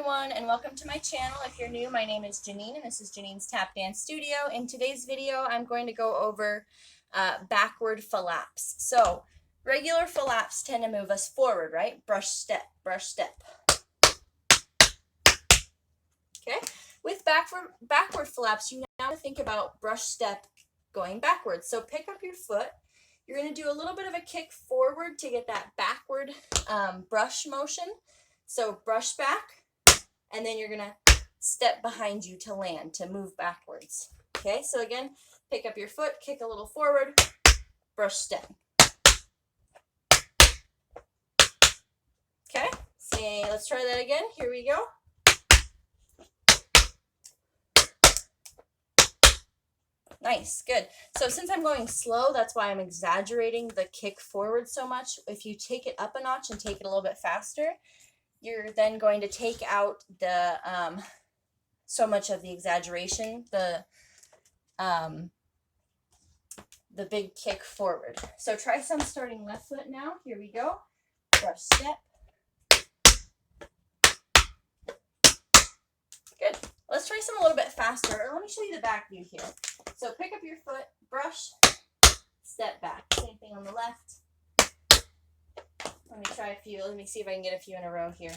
everyone, and welcome to my channel. If you're new, my name is Janine, and this is Janine's Tap Dance Studio. In today's video, I'm going to go over backward flaps. So, regular flaps tend to move us forward, right? Brush, step, brush, step. Okay? With backward flaps, you now think about brush, step, going backwards. So, pick up your foot. You're going to do a little bit of a kick forward to get that backward brush motion. So brush back, and then you're going to step behind you to land, to move backwards. Okay, so again, pick up your foot, kick a little forward, brush, step. Okay, let's try that again. Here we go. Nice, good. So since I'm going slow, that's why I'm exaggerating the kick forward so much. If you take it up a notch and take it a little bit faster, you're then going to take out the so much of the exaggeration, the big kick forward. So try some starting left foot now. Here we go. Brush, step. Good. Let's try some a little bit faster. Let me show you the back view here. So pick up your foot, brush, step back. Same thing on the left. Let me try a few. Let me see if I can get a few in a row here.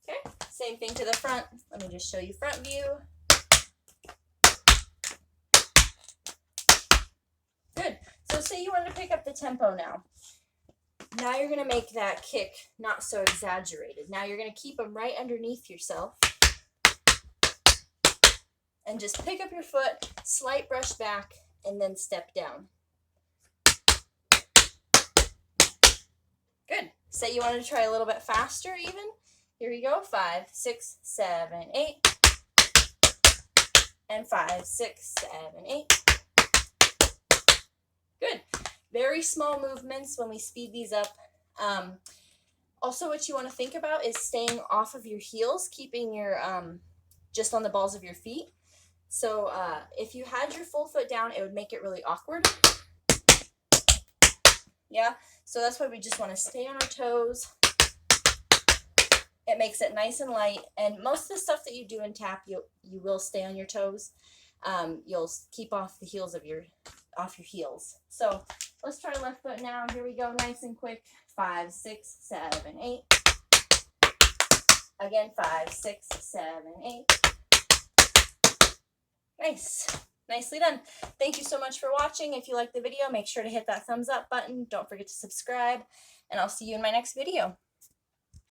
Okay, same thing to the front. Let me just show you front view. Good. So say you want to pick up the tempo now. Now you're going to make that kick not so exaggerated. Now you're going to keep them right underneath yourself. And just pick up your foot, slight brush back, and then step down. Good. Say you want to try a little bit faster even. Here we go. 5, 6, 7, 8. And 5, 6, 7, 8. Good. Very small movements when we speed these up. Also, what you want to think about is staying off of your heels, keeping your just on the balls of your feet. So if you had your full foot down, it would make it really awkward. Yeah, so that's why we just want to stay on our toes. It makes it nice and light, and most of the stuff that you do in tap, you will stay on your toes. You'll keep off the heels of your heels. So let's try left foot now. Here we go, nice and quick. 5, 6, 7, 8. Again, 5, 6, 7, 8. Nice. Nicely done. Thank you so much for watching. If you liked the video, make sure to hit that thumbs up button. Don't forget to subscribe, and I'll see you in my next video.